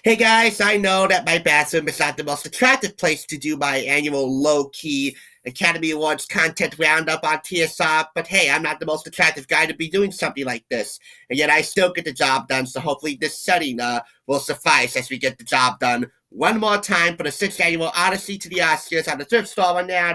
Hey guys, I know that my bathroom is not the most attractive place to do my annual low-key Academy Awards content roundup on TSR, but hey, I'm not the most attractive guy to be doing something like this, and yet I still get the job done, so hopefully this setting will suffice as we get the job done one more time for the 6th annual Odyssey to the Oscars on the thrift store one now,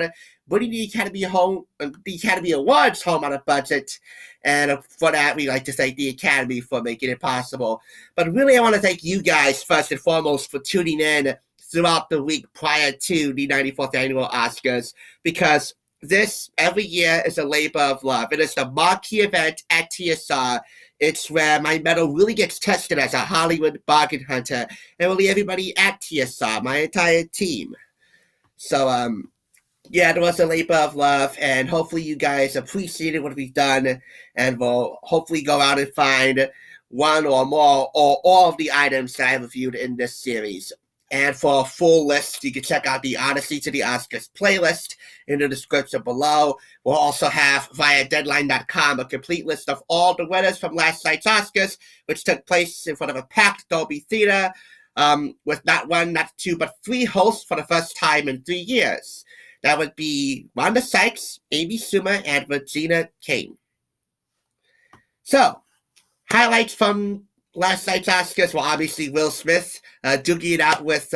putting the Academy Awards home on a budget, and for that we like to thank the Academy for making it possible. But really, I want to thank you guys first and foremost for tuning in throughout the week prior to the 94th annual Oscars, because this every year is a labor of love. It is the marquee event at TSR. It's where my medal really gets tested as a Hollywood bargain hunter, and really everybody at TSR, my entire team. So, yeah, it was a labor of love, and hopefully you guys appreciated what we've done, and will hopefully go out and find one or more or all of the items that I reviewed in this series. And for a full list, you can check out the Odyssey to the Oscars playlist in the description below. We'll also have via Deadline.com a complete list of all the winners from last night's Oscars, which took place in front of a packed Dolby Theater, with not one, not two, but three hosts for the first time in 3 years. That would be Rhonda Sykes, Amy Schumer, and Regina King. So, highlights from last night's Oscars were obviously Will Smith duking it out with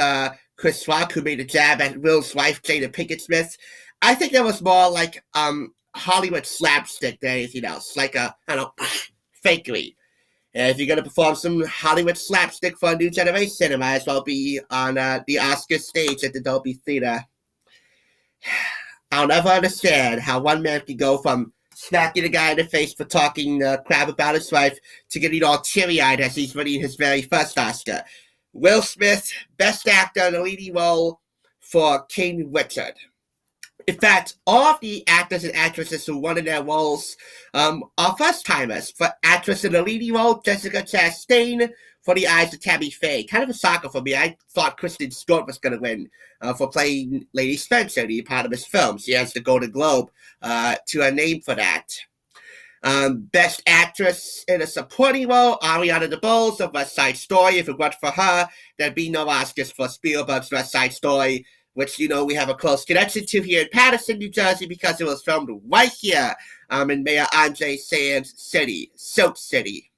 Chris Rock, who made a jab at Will's wife, Jada Pinkett Smith. I think that was more like Hollywood slapstick than anything else, like I don't know, fakery. And if you're going to perform some Hollywood slapstick for a new generation, it might as well be on the Oscar stage at the Dolby Theater. I'll never understand how one man can go from smacking a guy in the face for talking crap about his wife to getting all teary-eyed as he's winning his very first Oscar. Will Smith, Best Actor in a Leading Role for King Richard. In fact, all of the actors and actresses who won in their roles are first-timers. For actress in a leading role, Jessica Chastain. For The Eyes of Tammy Faye. Kind of a shocker for me. I thought Kristen Stewart was going to win for playing Lady Spencer, the eponymous film. She has the Golden Globe to her name for that. Best Actress in a Supporting Role, Ariana DeBose of West Side Story. If it weren't for her, there'd be no Oscars for Spielberg's West Side Story, which, you know, we have a close connection to here in Paterson, New Jersey, because it was filmed right here in Mayor Andre Sands' city, Silk City.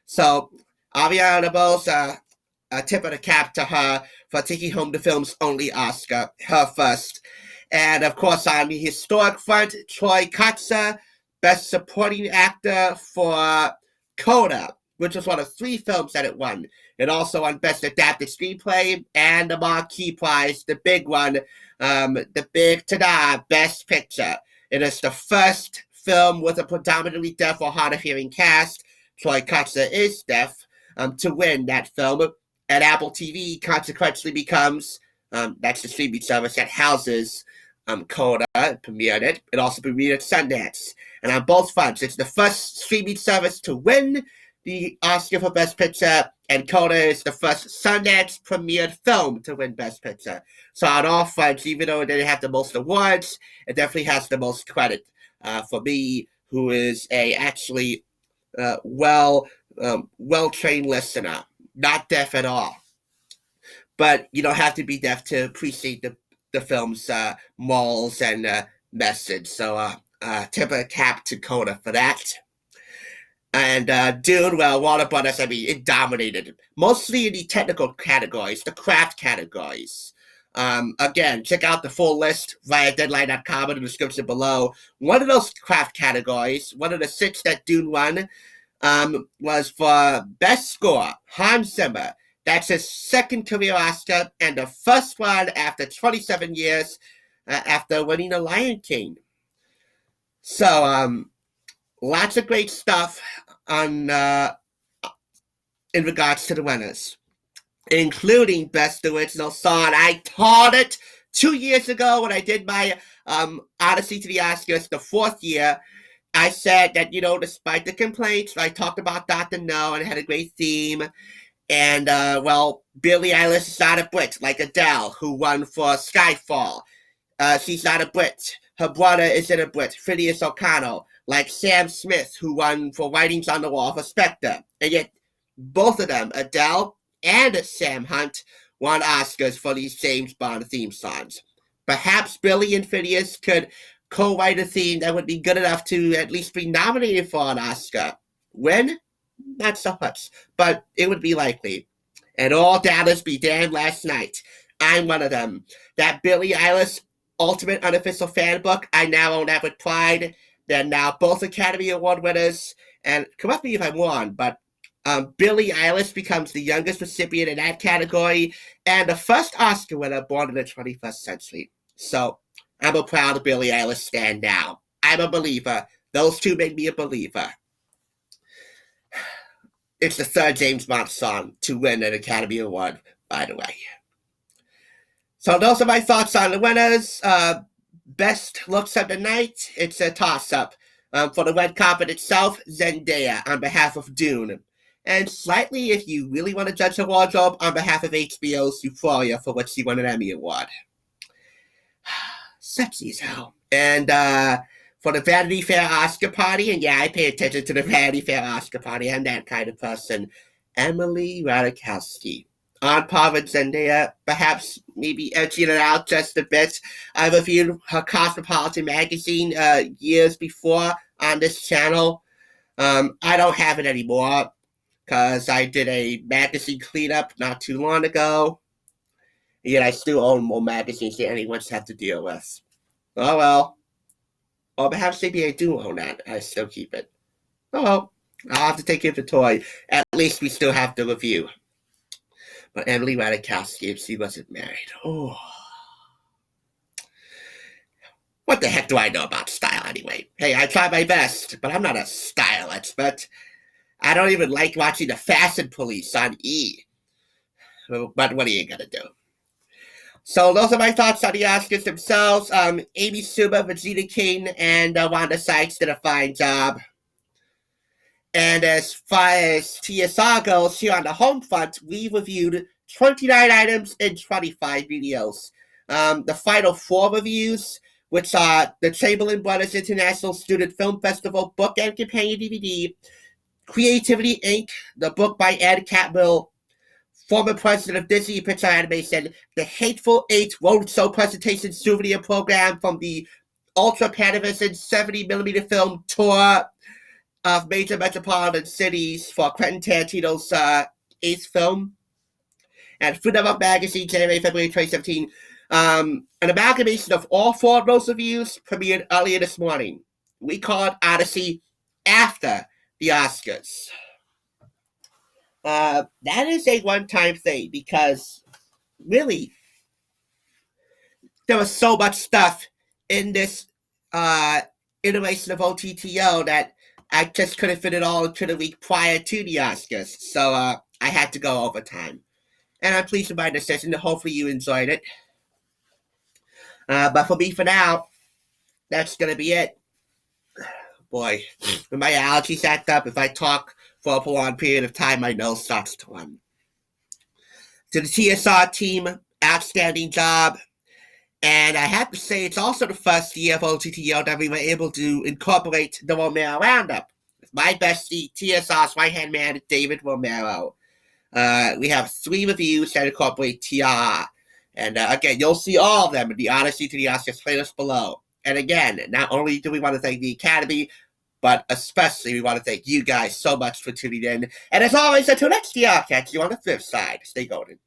So, Ariana DeBose, a tip of the cap to her for taking home the film's only Oscar, her first. And, of course, on the historic front, Troy Kotsur, Best Supporting Actor for Coda, which was one of 3 films that it won. It also won Best Adapted Screenplay and the marquee prize, the big one, the big ta-da, Best Picture. It is the first film with a predominantly deaf or hard of hearing cast. Troy Kotsur is deaf, to win that film. And Apple TV consequently becomes, that's the streaming service that houses Coda, premiered it. It also premiered at Sundance. And on both fronts, it's the first streaming service to win the Oscar for Best Picture, and Coda is the first Sundance premiered film to win Best Picture. So on all fronts, even though it didn't have the most awards, it definitely has the most credit for me, who is a actually well-trained listener, not deaf at all. But you don't have to be deaf to appreciate the film's morals and message. So tip of cap to Coda for that. And Dune, well, Warner Brothers, I mean, it dominated, mostly in the technical categories, the craft categories. Again, check out the full list via Deadline.com in the description below. One of those craft categories, one of the 6 that Dune won, was for Best Score, Hans Zimmer. That's his second career Oscar, and the first one after 27 years after winning The Lion King. So, lots of great stuff on in regards to the winners, including Best Original Song. I taught it 2 years ago when I did my Odyssey to the Oscars, the 4th year. I said that, you know, despite the complaints, I talked about Dr. No and it had a great theme. And, well, Billie Eilish is not a Brit, like Adele, who won for Skyfall. She's not a Brit. Her brother isn't a Brit, Phineas O'Connell, like Sam Smith, who won for Writings on the Wall for Spectre. And yet, both of them, Adele and Sam Hunt won Oscars for these James Bond theme songs. Perhaps Billy and Phineas could co-write a theme that would be good enough to at least be nominated for an Oscar. When? Not so much, but it would be likely. And all doubters be damned last night. I'm one of them. That Billie Eilish Ultimate Unofficial Fan Book, I now own that with pride. They're now both Academy Award winners. And correct me if I'm wrong, but Billie Eilish becomes the youngest recipient in that category and the first Oscar winner born in the 21st century. So I'm a proud Billie Eilish stan now. I'm a believer. Those two make me a believer. It's the third James Bond song to win an Academy Award, by the way. So those are my thoughts on the winners. Best looks of the night, it's a toss-up. For the red carpet itself, Zendaya on behalf of Dune. And slightly, if you really want to judge her wardrobe, on behalf of HBO's Euphoria, for which she won an Emmy Award. Sexy as hell. And for the Vanity Fair Oscar party, and yeah, I pay attention to the Vanity Fair Oscar party, I'm that kind of person, Emily Ratajkowski. On par with Zendaya, perhaps maybe edging it out just a bit. I reviewed her Cosmopolitan magazine years before on this channel. I don't have it anymore because I did a magazine cleanup not too long ago. Yet I still own more magazines than anyone's have to deal with. Oh well. Or perhaps maybe I do own that. I still keep it. Oh well. I'll have to take inventory. At least we still have the review. But Emily Ratajkowski, if she wasn't married. Oh. What the heck do I know about style anyway? Hey, I try my best, but I'm not a style expert. I don't even like watching the Fashion Police on E! But what are you gonna do? So those are my thoughts on the Oscars themselves. Amy Schumer, Regina King, and Wanda Sykes did a fine job. And as far as TSR goes, here on the home front, we reviewed 29 items in 25 videos. The final 4 reviews, which are the Chamberlain Brothers International Student Film Festival book and companion DVD, Creativity Inc., the book by Ed Catmull, former president of Disney Pixar Animation, the Hateful Eight Roadshow Presentation Souvenir Program from the Ultra Panavision 70mm film tour of major metropolitan cities for Quentin Tarantino's 8th film, and Freedom of Magazine, January, February 2017. An amalgamation of all 4 of those reviews premiered earlier this morning. We call it Odyssey after the Oscars. That is a one-time thing because, really, there was so much stuff in this iteration of OTTO that I just couldn't fit it all into the week prior to the Oscars. So I had to go overtime. And I'm pleased with my decision. Hopefully you enjoyed it. But for me, for now, that's going to be it. Boy, when my allergies act up, if I talk for a prolonged period of time, my nose starts to run. To the TSR team, outstanding job. And I have to say, it's also the first year of OTTO that we were able to incorporate the Romero Roundup. My bestie, TSR's right-hand man, David Romero. We have 3 reviews that incorporate TR. And again, you'll see all of them in the Odyssey to the Oscars playlist below. And again, not only do we want to thank the Academy, but especially we want to thank you guys so much for tuning in. And as always, until next year, I'll catch you on the flip side. Stay golden.